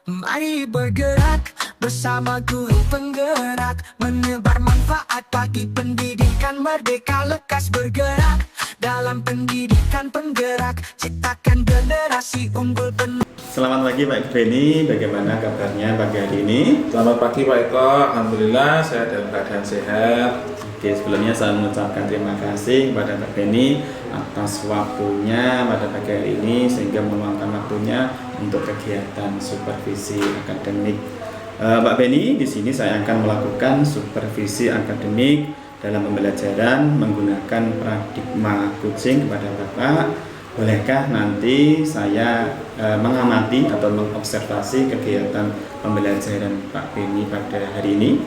Mari bergerak bersama guru penggerak, menebar manfaat bagi pendidikan merdeka. Lekas bergerak dalam pendidikan penggerak, ciptakan generasi unggul penuh. Selamat pagi Pak Beni, bagaimana kabarnya pagi hari ini? Selamat pagi Pak Eko, Alhamdulillah saya dalam keadaan sehat. Oke, sebelumnya saya mengucapkan terima kasih kepada Pak Beni atas waktunya pada pagi hari ini sehingga meluangkan waktunya untuk kegiatan supervisi akademik. Pak Beni, di sini saya akan melakukan supervisi akademik dalam pembelajaran menggunakan paradigma coaching kepada Bapak. Bolehkah nanti saya mengamati atau mengobservasi kegiatan pembelajaran Pak Beni pada hari ini?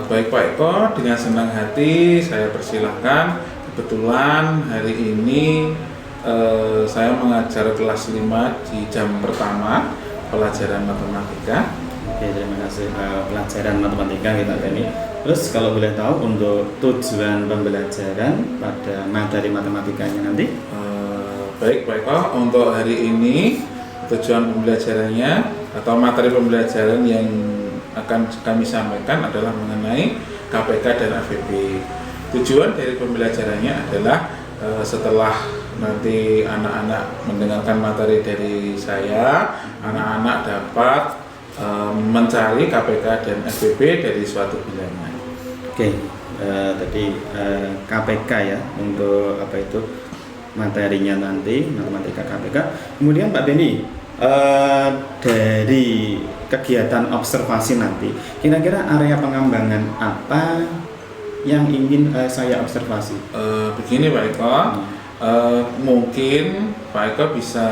Baik Pak Eko, dengan senang hati saya persilahkan. Kebetulan hari ini saya mengajar kelas 5 di jam pertama pelajaran matematika. Oke, terima kasih. Pelajaran matematika kita Beni. Terus kalau boleh tahu untuk tujuan pembelajaran pada materi matematikanya nanti? Baik Pak Eko, untuk hari ini tujuan pembelajarannya atau materi pembelajaran yang akan kami sampaikan adalah mengenai KPK dan AVB. Tujuan dari pembelajarannya adalah setelah nanti anak-anak mendengarkan materi dari saya, anak-anak dapat mencari KPK dan AVB dari suatu bilangan. Oke, tadi KPK ya untuk apa itu materinya nanti matematika KPK. Kemudian Pak Beni, dari kegiatan observasi nanti, kira-kira area pengembangan apa yang ingin saya observasi? Begini Pak Eko, mungkin Pak Eko bisa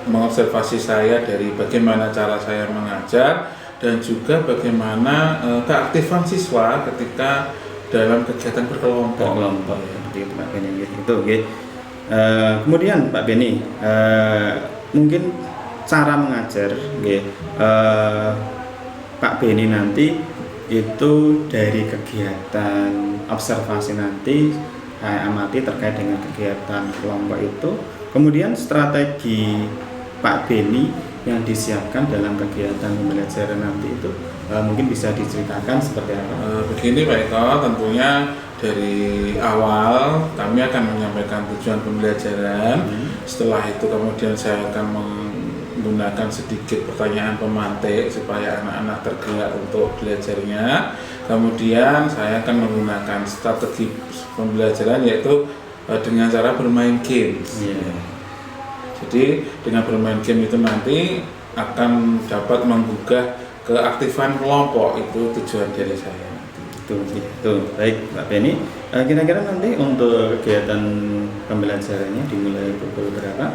mengobservasi saya dari bagaimana cara saya mengajar dan juga bagaimana keaktifan siswa ketika dalam kegiatan berkelompok. Seperti itu Pak Beni, gitu. Oke. Kemudian Pak Beni, mungkin cara mengajar, Pak Beni nanti itu dari kegiatan observasi nanti saya amati terkait dengan kegiatan kelompok itu, kemudian strategi Pak Beni yang disiapkan dalam kegiatan pembelajaran nanti itu mungkin bisa diceritakan seperti apa? Begini Pak Eko, tentunya dari awal kami akan menyampaikan tujuan pembelajaran. Setelah itu kemudian saya akan menggunakan sedikit pertanyaan pemantik supaya anak-anak tergerak untuk belajarnya. Kemudian saya akan menggunakan strategi pembelajaran yaitu dengan cara bermain games. Jadi dengan bermain game itu nanti akan dapat menggugah keaktifan kelompok, itu tujuan dari saya. Itu baik Pak Beni. Kira-kira nanti untuk kegiatan pembelajarannya dimulai pukul berapa?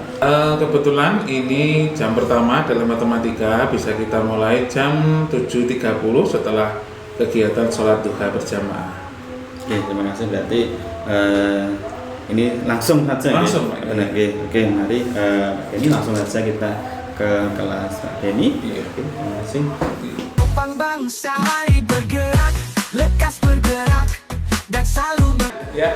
Kebetulan ini jam pertama dalam matematika bisa kita mulai jam 7.30 setelah kegiatan sholat duha berjamaah. Oke, terima kasih. Berarti ini langsung saja. Langsung Pak. Oke, mari ini langsung saja kita ke kelas Pak Beni. Terima kasih. Topang bangsa, mari bergerak, lekas bergerak dan selalu Ya,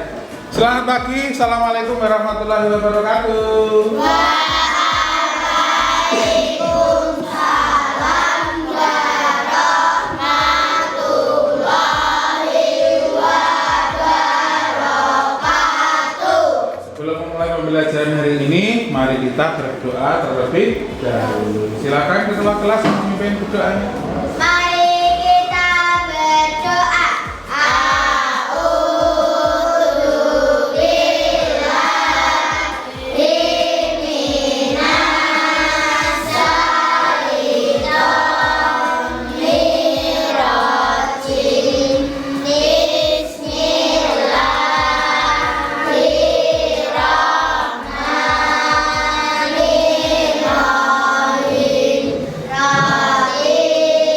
selamat pagi, assalamualaikum warahmatullahi wabarakatuh. Waalaikumsalam warahmatullahi wabarakatuh. Sebelum memulai pembelajaran hari ini, mari kita berdoa terlebih dahulu. Silakan ketua kelas memimpin berdoanya. Mari kita berdoa. Bismillahirrahmanirrahim.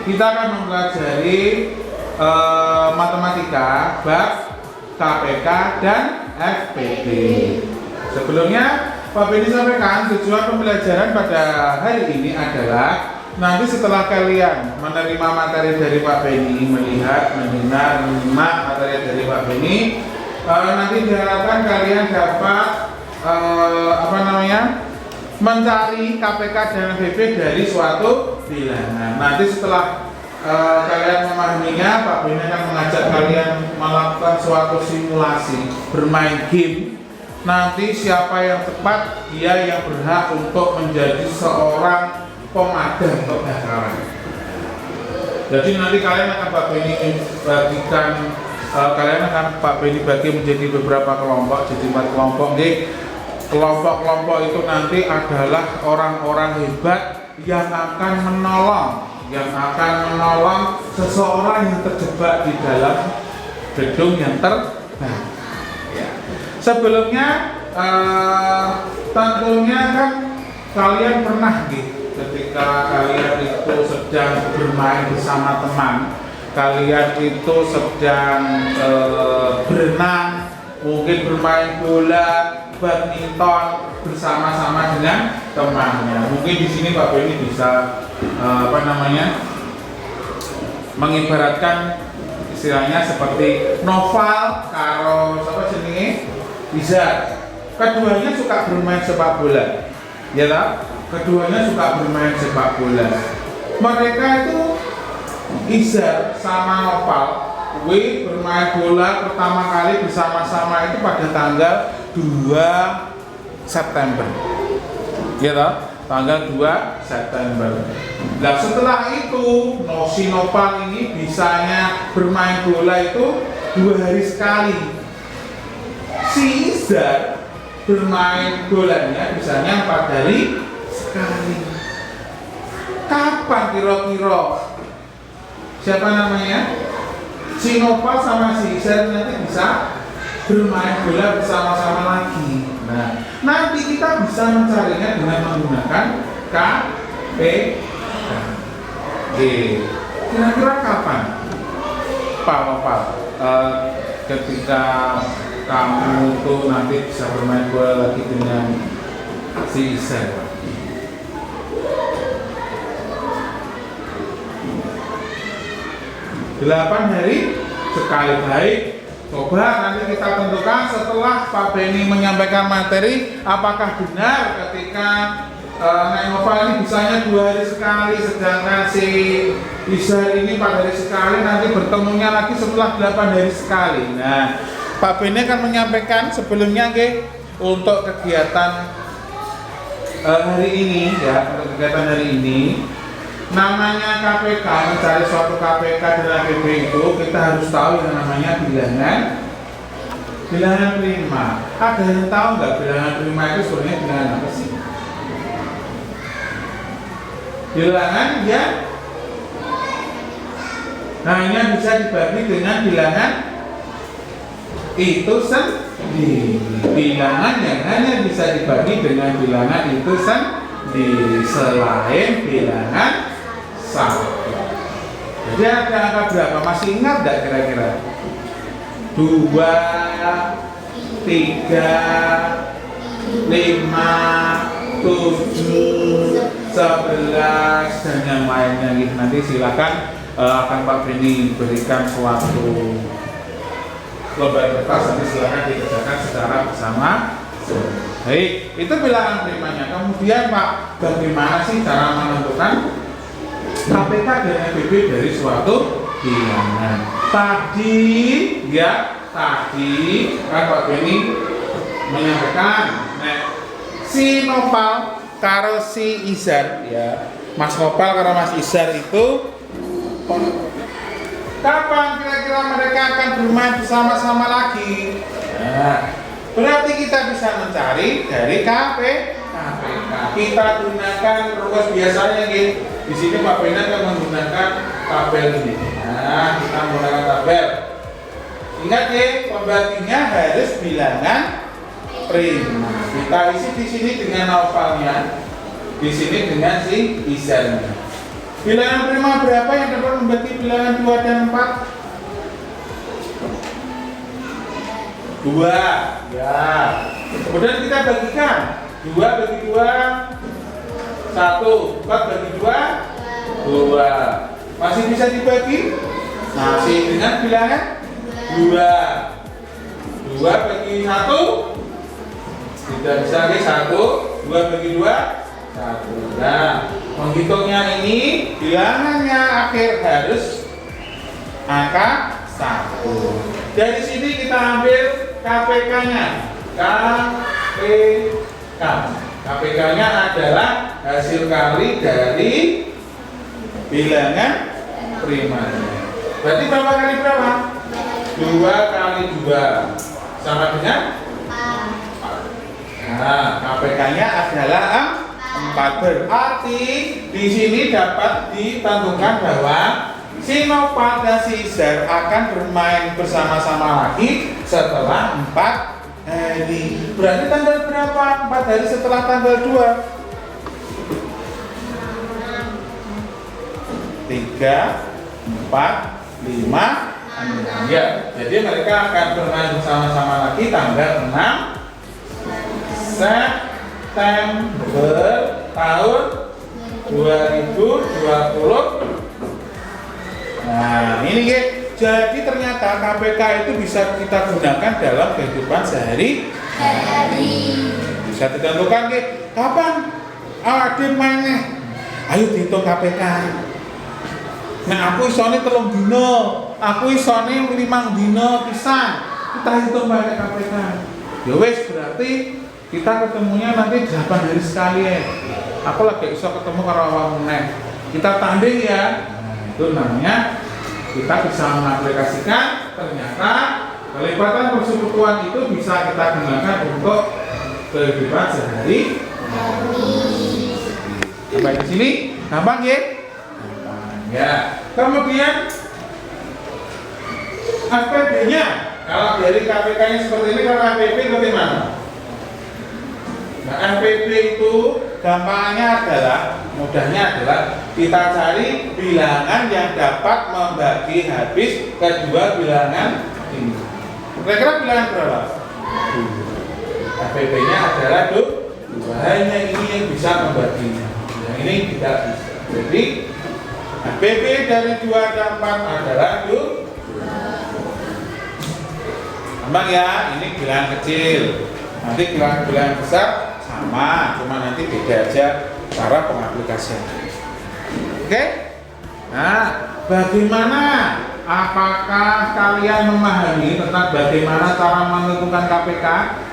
kita akan mempelajari matematika, bab KPK dan FPD. Sebelumnya Pak Beni sampaikan tujuan pembelajaran pada hari ini adalah nanti setelah kalian menerima materi dari Pak Beni, melihat, mendengar, menyimak materi dari Pak Beni, nanti diharapkan kalian dapat mencari KPK dan FPD dari suatu bilangan. Nanti setelah kalian memahaminya, Pak Beni akan mengajak kalian melakukan suatu simulasi, bermain game. Nanti siapa yang tepat, dia yang berhak untuk menjadi seorang pemadam kebakaran. Jadi nanti kalian akan Pak Beni bagikan, Pak Beni bagi menjadi beberapa kelompok, jadi 4 kelompok. Kelompok-kelompok itu nanti adalah orang-orang hebat yang akan menolong seseorang yang terjebak di dalam gedung yang terbakar. Sebelumnya tentunya kan kalian pernah ketika kalian itu sedang bermain bersama teman, kalian itu sedang berenang, mungkin bermain bola, badminton bersama-sama dengan temannya. Mungkin di sini Pak Beni bisa mengibaratkan istilahnya seperti Noval karo siapa jenenge bisa. Keduanya suka bermain sepak bola, ya tak? Keduanya suka bermain sepak bola. Mereka itu Izar sama Noval bermain bola pertama kali bersama-sama itu pada tanggal 2 September, ya tak? Tanggal 2 September. Nah setelah itu si Noval ini bisanya bermain bola itu 2 hari sekali. Si Izar bermain bolanya bisanya 4 hari sekali. Kapan kira-kira siapa namanya? Si Noval sama si Izar nanti bisa bermain bola bersama-sama lagi. Nah, nanti kita bisa mencarinya dengan menggunakan KPK. Kira-kira kapan, Pak Noval, ketika kamu tuh nanti bisa bermain bola lagi dengan si Izar? 8 hari sekali. Baik, coba nanti kita tentukan setelah Pak Beni menyampaikan materi, apakah benar ketika Nek Noval ini bisanya 2 hari sekali, sedangkan si Izar ini 4 hari sekali, nanti bertemunya lagi setelah 8 hari sekali. Nah, Pak Beni akan menyampaikan sebelumnya untuk kegiatan hari ini, ya, untuk kegiatan hari ini. Namanya KPK, mencari suatu KPK dan FPD itu kita harus tahu yang namanya bilangan prima. Ada yang tahu nggak bilangan prima itu sebenarnya bilangan apa sih? Bilangan yang hanya bisa dibagi dengan bilangan itu sendiri. Bilangan yang hanya bisa dibagi dengan bilangan itu sendiri, selain bilangan 1. Jadi ada angka berapa? Masih ingat nggak kira-kira? 2, 3, 5, 7, 11 dan yang lainnya gitu. Nanti silakan akan Pak Beni berikan suatu lembar kertas, nanti silakan dikerjakan secara bersama. Baik, itu bilangan primanya. Kemudian Pak, bagaimana sih cara menentukan KPK dan FPD dari suatu bilangan? Tadi kan Pak Beni menyampaikan, si Noval karo si Izar, ya, Mas Noval karo Mas Izar itu kapan kira-kira mereka akan bermain bersama-sama lagi? Nah, berarti kita bisa mencari dari KPK. Kita gunakan rumus biasanya gitu. Di sini Pak Beni akan menggunakan tabel ini. Nah, kita menggunakan tabel. Ingat ya, pembaginya harus bilangan prima. Kita isi di sini dengan Novalnya, di sini dengan si Izarnya. Bilangan prima berapa yang dapat membagi bilangan 2 dan 4? 2. Ya. Kemudian kita bagikan 2 bagi 2 1, 4 bagi 2 2. Masih bisa dibagi? Masih dengan bilangan 2. 2 bagi 1 tidak bisa lagi 1. 2 bagi 2 1. Nah, menghitungnya ini bilangannya akhir harus angka 1. Dari sini kita ambil KPK-nya. KPK. KPK-nya adalah hasil kali dari bilangan primanya. Berarti berapa kali berapa? 2 kali 2 sama dengan 4. Nah, KPK-nya adalah 4. Berarti di sini dapat ditentukan bahwa si Nopal dan si Izar akan bermain bersama-sama lagi setelah 4 hari. Berarti tanggal berapa? 4 hari setelah tanggal 2. 3, 4, 5, 6. Ya, jadi mereka akan bermain bersama-sama lagi tanggal 6 September tahun 2020. Nah, ini ya. Jadi ternyata KPK itu bisa kita gunakan dalam kehidupan sehari-hari. Bisa ditentukan ke kapan awake mainnya. Ayo dihitung KPK. Nah, aku isone 3 dino, aku isone 5 dino pisan. Kita hitung pakai KPK. Ya wes, berarti kita ketemunya nanti 8 hari sekali ya. Aku lagi iso ketemu karo awakmu meneh. Kita tanding ya. Nah, itu namanya kita bisa mengaplikasikan ternyata kelipatan persekutuan itu bisa kita gunakan untuk kehidupan sehari. Sampai di sini gampang ya? Gampang ya. Kemudian APB-nya, kalau dari KPK-nya seperti ini, kalau APB bagaimana? Nah, APB itu gampangnya adalah, mudahnya adalah kita cari bilangan yang dapat membagi habis kedua bilangan ini. Kira-kira bilangan berapa? APB-nya adalah 2. Hanya ini yang bisa membaginya. Yang ini tidak bisa. Jadi APB dari 2 dan 4 adalah 2. Gampang ya, ini bilangan kecil. Nanti bilangan besar sama, cuma nanti beda aja cara pengaplikasian. Oke? Nah, bagaimana? Apakah kalian memahami tentang bagaimana cara menentukan KPK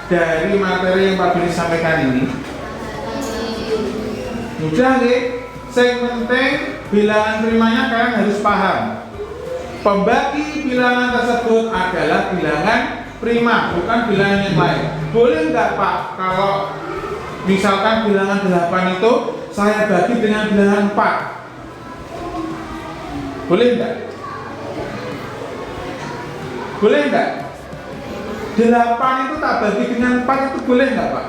dari materi yang Pak Billy sampaikan ini? Mudah nggih? Yang penting bilangan primanya kalian harus paham. Pembagi bilangan tersebut adalah bilangan prima, bukan bilangan yang lain. Boleh nggak Pak, kalau misalkan bilangan 8 itu saya bagi dengan bilangan 4? Boleh nggak? Boleh nggak? 8 itu tak bagi dengan 4 itu boleh nggak Pak?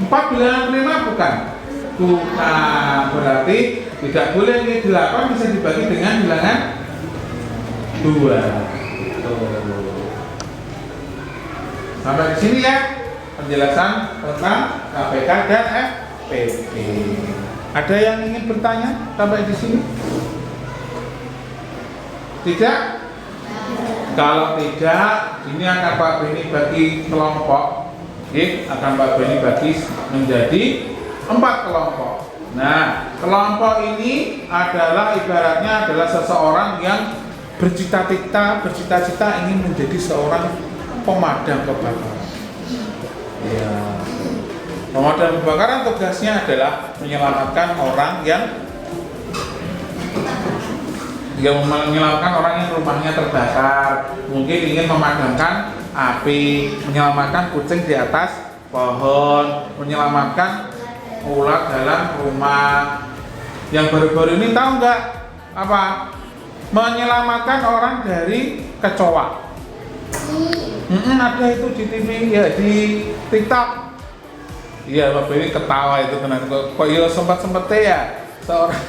4 bilangan prima bukan? Bukan, berarti tidak boleh nih. 8 bisa dibagi dengan bilangan 2. Sampai di sini ya penjelasan tentang KPK dan FPB. Ada yang ingin bertanya sampai di sini? Tidak? Kalau tidak, ini akan Pak Beni bagi kelompok. Akan Pak Beni bagi menjadi 4 kelompok. Nah, kelompok ini adalah ibaratnya adalah seseorang yang bercita-cita ingin menjadi seorang pemadam kebakaran. Ya. Pemadam kebakaran tugasnya adalah menyelamatkan orang yang menyelamatkan orang yang rumahnya terbakar, mungkin ingin memadamkan api, menyelamatkan kucing di atas pohon, menyelamatkan ular dalam rumah. Yang baru-baru ini tahu nggak apa? Menyelamatkan orang dari kecoa. Ada itu di TV ya, di TikTok. Iya, Pak Beni ketawa itu tenan kok ya sempat-sempatnya ya seorang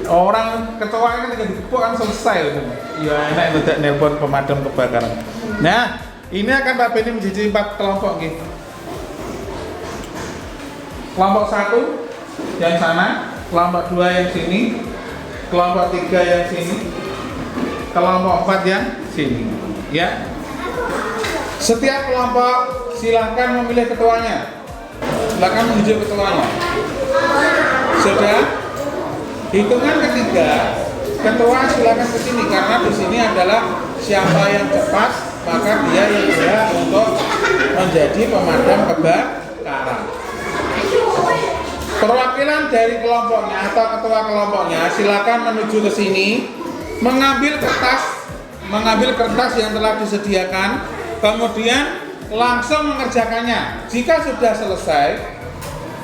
orang ketua kan tinggal dikepuk kan selesai itu. Ya enak tidak nelpon pemadam kebakaran. Nah, ini akan Pak Beni menjadi 4 kelompok gitu. Kelompok 1 yang sana, kelompok 2 yang sini, kelompok 3 yang sini, kelompok 4 yang sini. Ya. Setiap kelompok silakan memilih ketuanya. Silakan menuju ketuanya. Sudah? Hitungan ketiga, ketua silakan ke sini karena di sini adalah siapa yang cepat maka dia yang berhak untuk menjadi pemadam kebakaran. Perwakilan dari kelompoknya atau ketua kelompoknya silakan menuju ke sini, mengambil kertas yang telah disediakan, kemudian langsung mengerjakannya. Jika sudah selesai,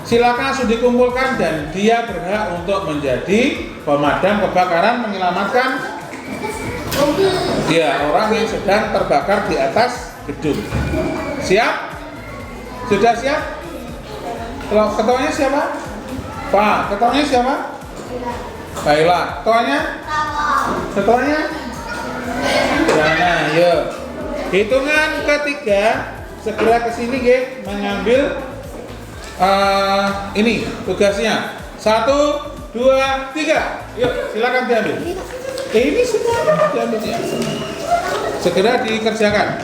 silakan langsung dikumpulkan dan dia berhak untuk menjadi pemadam kebakaran menyelamatkan orang yang sedang terbakar di atas gedung. Siap? Sudah siap? Ketuanya siapa? Pak, ketuanya siapa? Baiklah, ketuanya? Ketuanya? Jana, yuk. Hitungan ketiga, segera ke sini mengambil ini tugasnya. 1, 2, 3. Yuk, silakan diambil. Ini semua diambil ya. Segera dikerjakan.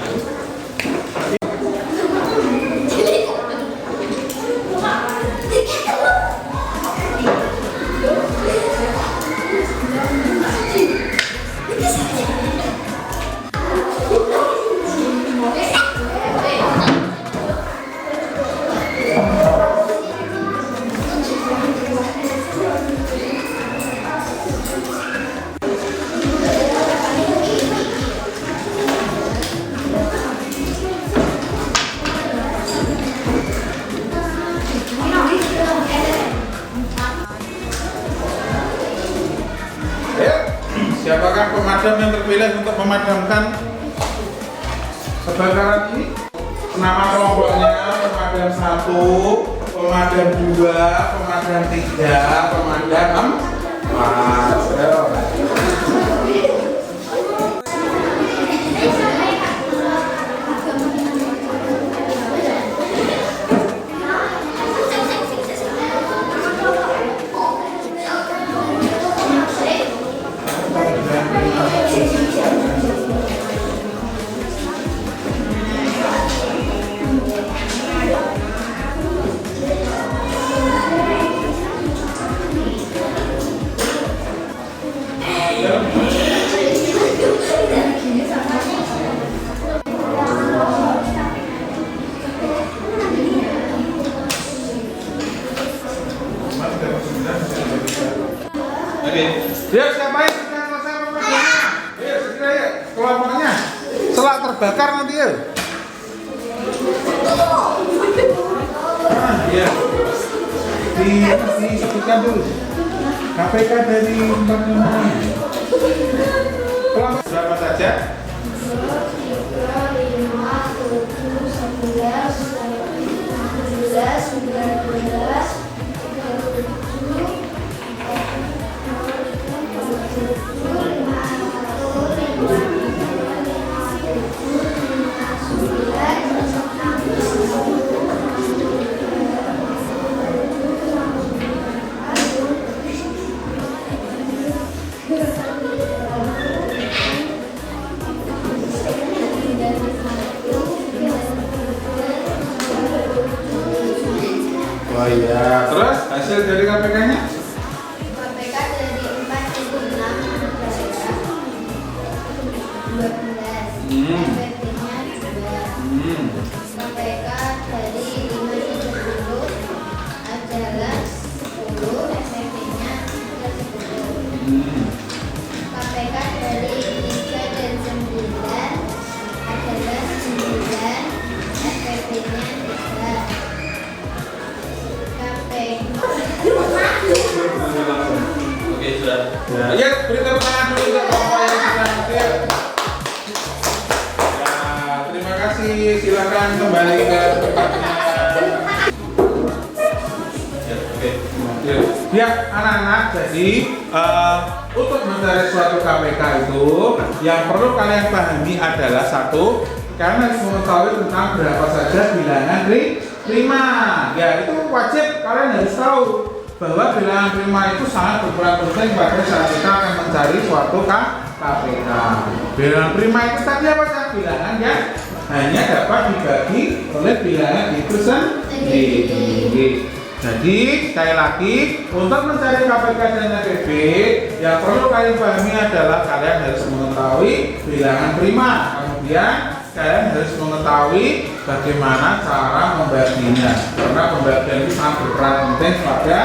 Siapakah pemadam yang terpilih untuk memadamkan kebakaran ini? Nama kelompoknya pemadam 1, pemadam 2, pemadam 3, pemadam 4. Ya, siapa yang sudah selesai pekerjaannya? Ya, segera ya, kelompoknya. Setelah terbakar nanti ya. Ya. Disebutkan dulu. KPK dari 45. Kelompok berapa saja? 11. Oh iya, terus hasil dari KPK-nya? KPK dari 4 itu 6 12. KPK-nya 2. KPK dari 5 itu 10 adalah 10. SPP-nya 10. KPK dari 3 dan 9 adalah 9. SPP-nya 3. Oke, sudah. Ya, beri tepuk tangan dulu untuk kelompok yang sudah hadir. Ya, terima kasih. Silakan kembali ke tempatnya. Ya, anak-anak, jadi untuk mencari suatu KPK itu yang perlu kalian pahami adalah satu, kalian harus mengetahui tentang berapa saja bilangan prima. Ya, itu wajib kalian harus tahu bahwa bilangan prima itu sangat berperan penting pada saat kita akan mencari suatu KPK. Bilangan prima itu tadi apa sih? Bilangan yang hanya dapat dibagi oleh bilangan itu sendiri. Jadi sekali lagi untuk mencari KPK dan NPB yang perlu kalian pahami adalah kalian harus mengetahui bilangan prima, kemudian kalian harus mengetahui bagaimana cara membaginya, karena pembagian itu sangat berperan penting pada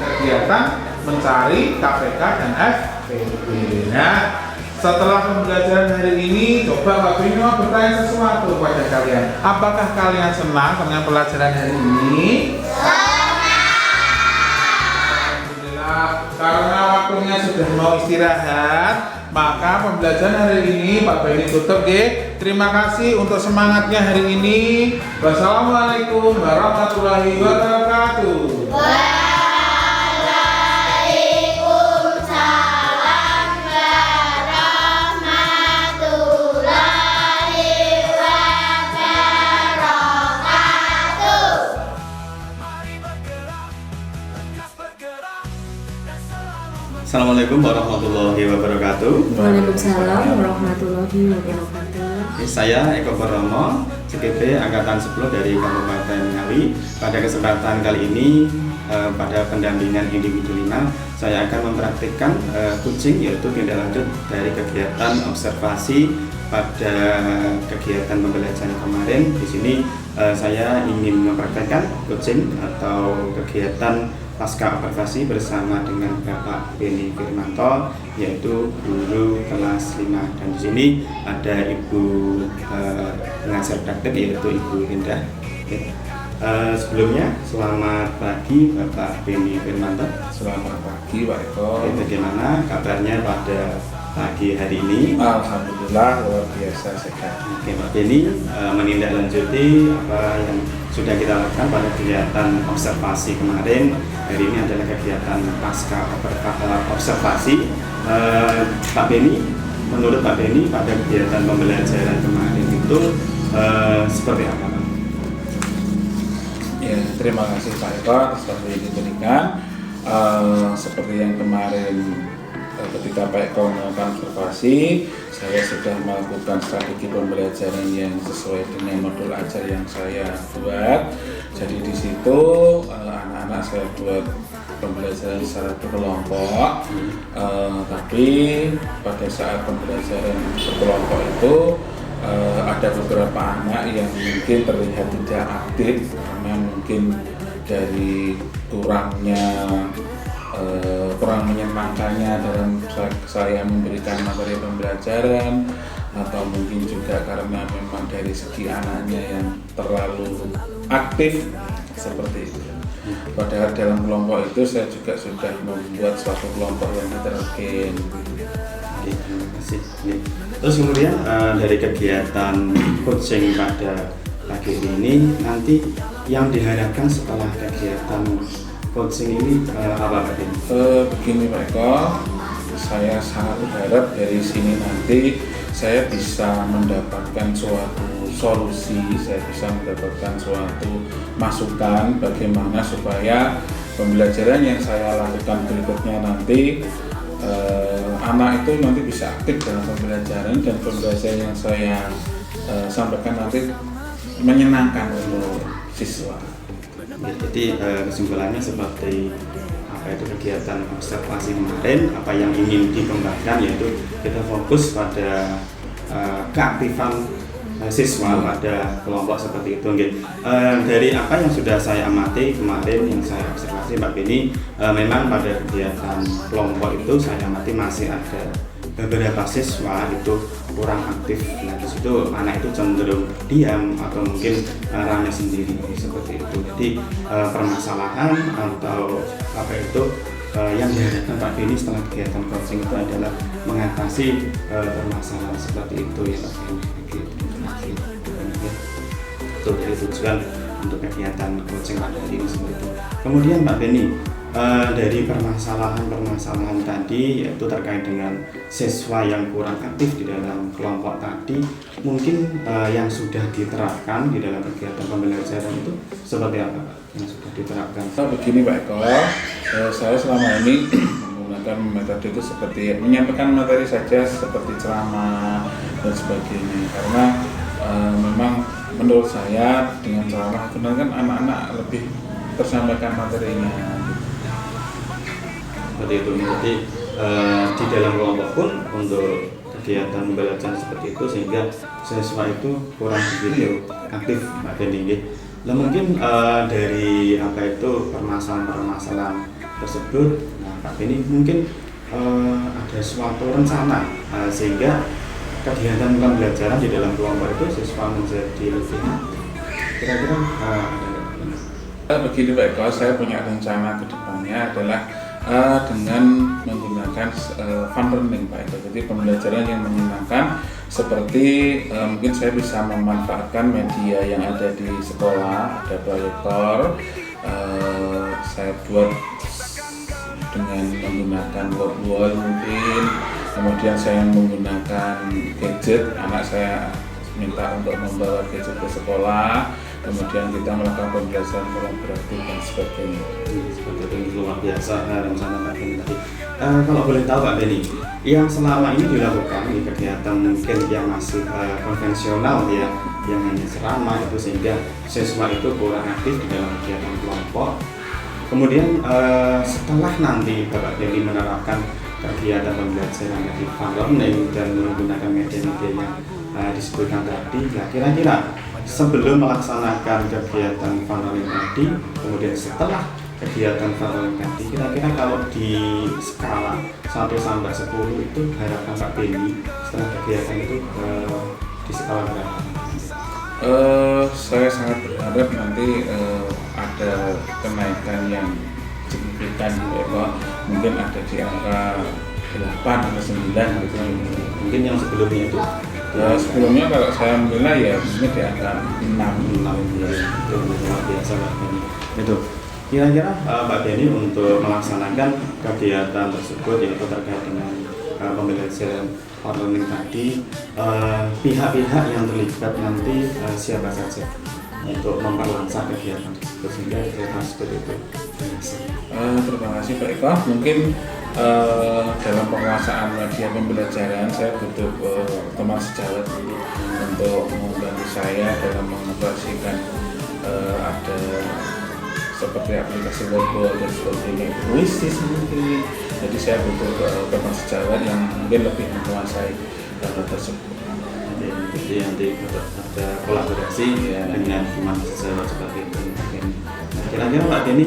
kegiatan mencari KPK dan FPB. Nah, setelah pembelajaran hari ini, coba Pak Beni mau bertanya sesuatu kepada kalian. Apakah kalian senang dengan pelajaran hari ini? Karena waktunya sudah mau istirahat, maka pembelajaran hari ini Pak Beni tutup ya. Terima kasih untuk semangatnya hari ini. Wassalamualaikum warahmatullahi wabarakatuh. Waalaikumsalam warahmatullahi wabarakatuh. Mari bergerak, lekas bergerak, dan selalu Assalamualaikum warahmatullahi wabarakatuh. Waalaikumsalam warahmatullahi wabarakatuh. Saya Eko Purnomo, CPP Angkatan 10 dari Kabupaten Ngawi. Pada kesempatan kali ini pada pendampingan individu 5, saya akan mempraktikkan coaching, yaitu tindak lanjut dari kegiatan observasi pada kegiatan pembelajaran kemarin. Di sini saya ingin mempraktikkan coaching atau kegiatan pasca observasi bersama dengan Bapak Beni Firmanto, yaitu guru kelas 5, dan di sini ada Ibu pengajar praktek, yaitu Ibu Indah. Sebelumnya selamat pagi Bapak Beni Firmanto. Selamat pagi Pak Eko. Bagaimana kabarnya pada pagi hari ini? Alhamdulillah luar biasa sehat. Oke, Pak Beni menindaklanjuti apa yang sudah kita lakukan pada kegiatan observasi kemarin. Hari ini adalah kegiatan pasca observasi. Pak Beni, menurut Pak Beni pada kegiatan pembelajaran kemarin itu seperti apa, Pak? Ya, terima kasih Pak Eko atas waktu yang diberikan. Seperti yang kemarin ketika Pak Eko melakukan observasi, saya sudah melakukan strategi pembelajaran yang sesuai dengan modul ajar yang saya buat. Jadi di situ anak-anak saya buat pembelajaran secara berkelompok. Tapi pada saat pembelajaran berkelompok itu ada beberapa anak yang mungkin terlihat tidak aktif karena mungkin dari kurang menyenangkannya dalam saya memberikan materi pembelajaran, atau mungkin juga karena memang dari segi anaknya yang terlalu aktif seperti itu. Padahal dalam kelompok itu saya juga sudah membuat suatu kelompok yang heterogen. Terima kasih. Terus kemudian dari kegiatan coaching pada pagi ini, nanti yang diharapkan setelah kegiatan coaching ini apa Pak Beni? Begini Pak Eko, saya sangat berharap dari sini nanti saya bisa mendapatkan suatu solusi, saya bisa mendapatkan suatu masukan bagaimana supaya pembelajaran yang saya lakukan berikutnya nanti anak itu nanti bisa aktif dalam pembelajaran, dan pembelajaran yang saya sampaikan nanti menyenangkan untuk siswa. Jadi kesimpulannya seperti apa itu kegiatan observasi kemarin, apa yang ingin dikembangkan yaitu kita fokus pada keaktifan siswa pada kelompok seperti itu. Dari apa yang sudah saya amati kemarin, yang saya observasi Pak Beni, memang pada kegiatan kelompok itu saya amati masih ada beberapa siswa itu kurang aktif. Nah, di situ anak itu cenderung diam atau mungkin rame sendiri seperti itu. Jadi permasalahan atau apa itu yang diharapkan Pak Beni setelah kegiatan coaching itu adalah mengatasi permasalahan seperti itu ya Pak Beni. Itu dari tujuan untuk kegiatan coaching pada hari ini seperti itu. Kemudian Pak Beni, dari permasalahan-permasalahan tadi, yaitu terkait dengan siswa yang kurang aktif di dalam kelompok tadi, mungkin yang sudah diterapkan di dalam kegiatan pembelajaran itu seperti apa Pak? Yang sudah diterapkan? Begini Pak Eko, saya selama ini menggunakan metode itu seperti menyampaikan materi saja seperti ceramah dan sebagainya, karena memang menurut saya dengan ceramah itu kan anak-anak lebih tersampaikan materinya. Seperti itu. Jadi di dalam kelompok pun untuk kegiatan pembelajaran seperti itu sehingga siswa itu kurang begitu aktif Pak Beni. Nah mungkin dari permasalahan tersebut, nah Pak Beni mungkin ada suatu rencana sehingga kegiatan pembelajaran di dalam kelompok itu siswa menjadi lebih aktif. Kira-kira begini Pak Eko, saya punya rencana ke depannya adalah dengan menggunakan fun learning Pak Eko. Jadi pembelajaran yang menyenangkan seperti mungkin saya bisa memanfaatkan media yang ada di sekolah, ada proyektor, saya buat dengan menggunakan wall mungkin, kemudian saya menggunakan gadget, anak saya minta untuk membawa gadget ke sekolah, kemudian kita melakukan pembelajaran kolaboratif dan sebagainya. Seperti itu luar biasa rencana Pak Beni tadi. Kalau boleh tahu Pak Beni, yang selama ini dilakukan di kegiatan mungkin yang masih konvensional ya, yang hanya ceramah itu sehingga siswa itu kurang aktif di dalam kegiatan kelompok. Kemudian setelah nanti Bapak Beni menerapkan kegiatan pembelajaran dari fun learning dan menggunakan media-media yang disebutkan tadi, ya kira-kira sebelum melaksanakan kegiatan fun learning tadi, kemudian setelah kegiatan fun learning tadi, kira-kira kalau di skala 1 sampai 10 itu harapan Pak Beni setelah kegiatan itu di skala berapa? Saya sangat berharap nanti ada kenaikan yang signifikan gitu, mungkin ada di angka 8 atau 9 gitu. Mungkin yang sebelumnya itu sebelumnya kalau saya menilai ya mungkin di angka 6 ya, itu luar biasa Pak Beni. Itu kira-kira Pak Beni untuk melaksanakan kegiatan tersebut yaitu terkait dengan pembelajaran fun learning tadi, pihak-pihak yang terlibat nanti siapa saja untuk memperlancar kegiatan tersebut sehingga kegiatan tersebut itu berhasil. Terima kasih Pak Eko. Mungkin dalam penguasaan media pembelajaran saya butuh teman sejawat untuk membantu saya dalam mengoperasikan ada seperti aplikasi Wordball dan sebagainya, Wistis mungkin. Jadi saya butuh teman sejawat yang mungkin lebih menguasai hal tersebut. Jadi nanti ada kolaborasi ya, dengan teman sejawat seperti itu. Nah, kira-kira Pak Beni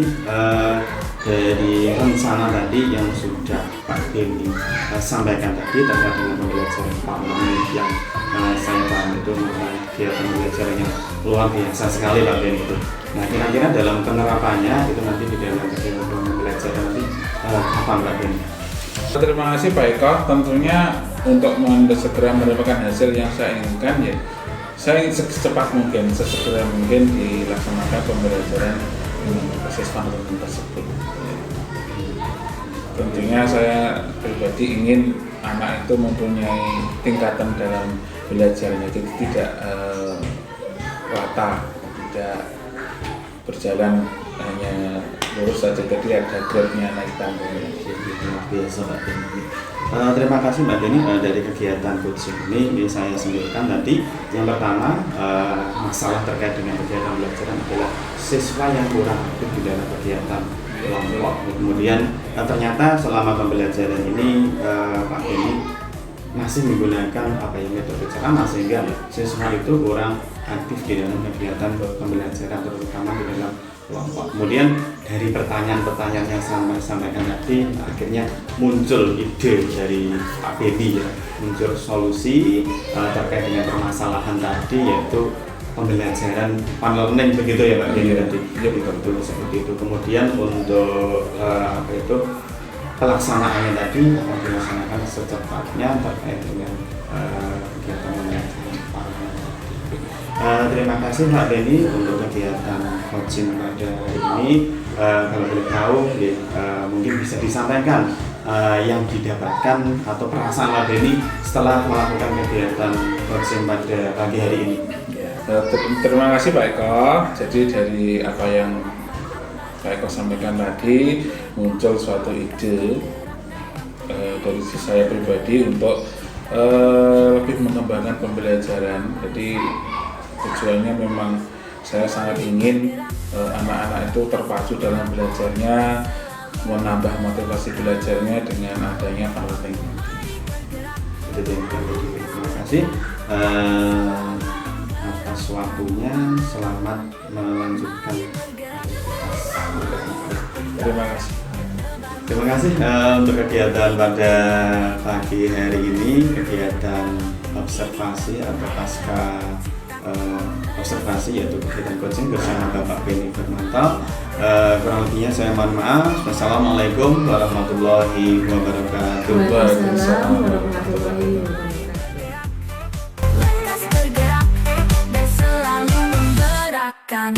dari rencana tadi yang sudah Pak Beni sampaikan tadi terkait dengan pembelajaran fun learning yang saya paham itu merupakan kegiatan pembelajaran yang luar biasa sekali Pak Beni itu. Nah kira-kira dalam penerapannya itu nanti di dalam kegiatan pembelajaran nanti kapan Pak Beni? Terima kasih Pak Eko. Tentunya untuk segera mendapatkan hasil yang saya inginkan ya, saya ingin secepat mungkin, sesegera mungkin dilaksanakan pembelajaran proses fun learning tersebut. Tentunya saya pribadi ingin anak itu mempunyai tingkatan dalam belajarnya, jadi tidak rata, tidak berjalan hanya lurus saja, jadi ada grade-nya naik tanggung. Luar biasa Pak Beni. Terima kasih Mbak Beni dari kegiatan coaching ini saya simpulkan tadi. Yang pertama masalah terkait dengan kegiatan pembelajaran adalah siswa yang kurang aktif di dalam kegiatan kelompok. Kemudian ternyata selama pembelajaran ini Pak Beni masih menggunakan metode ceramah sehingga siswa itu kurang aktif di dalam kegiatan pembelajaran terutama di dalam kelompok. Kemudian dari pertanyaan-pertanyaan yang sampaikan tadi akhirnya muncul ide dari Pak Beni ya, muncul solusi terkait dengan permasalahan tadi yaitu pembelajaran fun learning begitu ya Pak Beni tadi. Ya betul seperti itu. Kemudian untuk pelaksanaannya tadi akan dilaksanakan secepatnya terkait dengan kegiatan pembelajaran fun learning. terima kasih Mbak Beni untuk kegiatan coaching pada hari ini. Kalau boleh tahu, mungkin bisa disampaikan yang didapatkan atau perasaan Mbak Beni setelah melakukan kegiatan coaching pada pagi hari ini. Terima kasih Pak Eko. Jadi dari apa yang Pak Eko sampaikan tadi, muncul suatu ide dari saya pribadi untuk lebih mengembangkan pembelajaran. Jadi tujuannya memang saya sangat ingin anak-anak itu terpacu dalam belajarnya, menambah motivasi belajarnya dengan adanya counseling. Terima kasih atas waktunya. Selamat melanjutkan. Terima kasih. Terima kasih untuk kegiatan pada pagi hari ini, kegiatan observasi atau pasca observasi, yaitu kegiatan coaching bersama Bapak Beni Firmanto. Kurang lebihnya saya mohon maaf. Wassalamualaikum warahmatullahi wabarakatuh. Waalaikumsalam warahmatullahi wabarakatuh. Lekas bergerak dan selalu menggerakkan.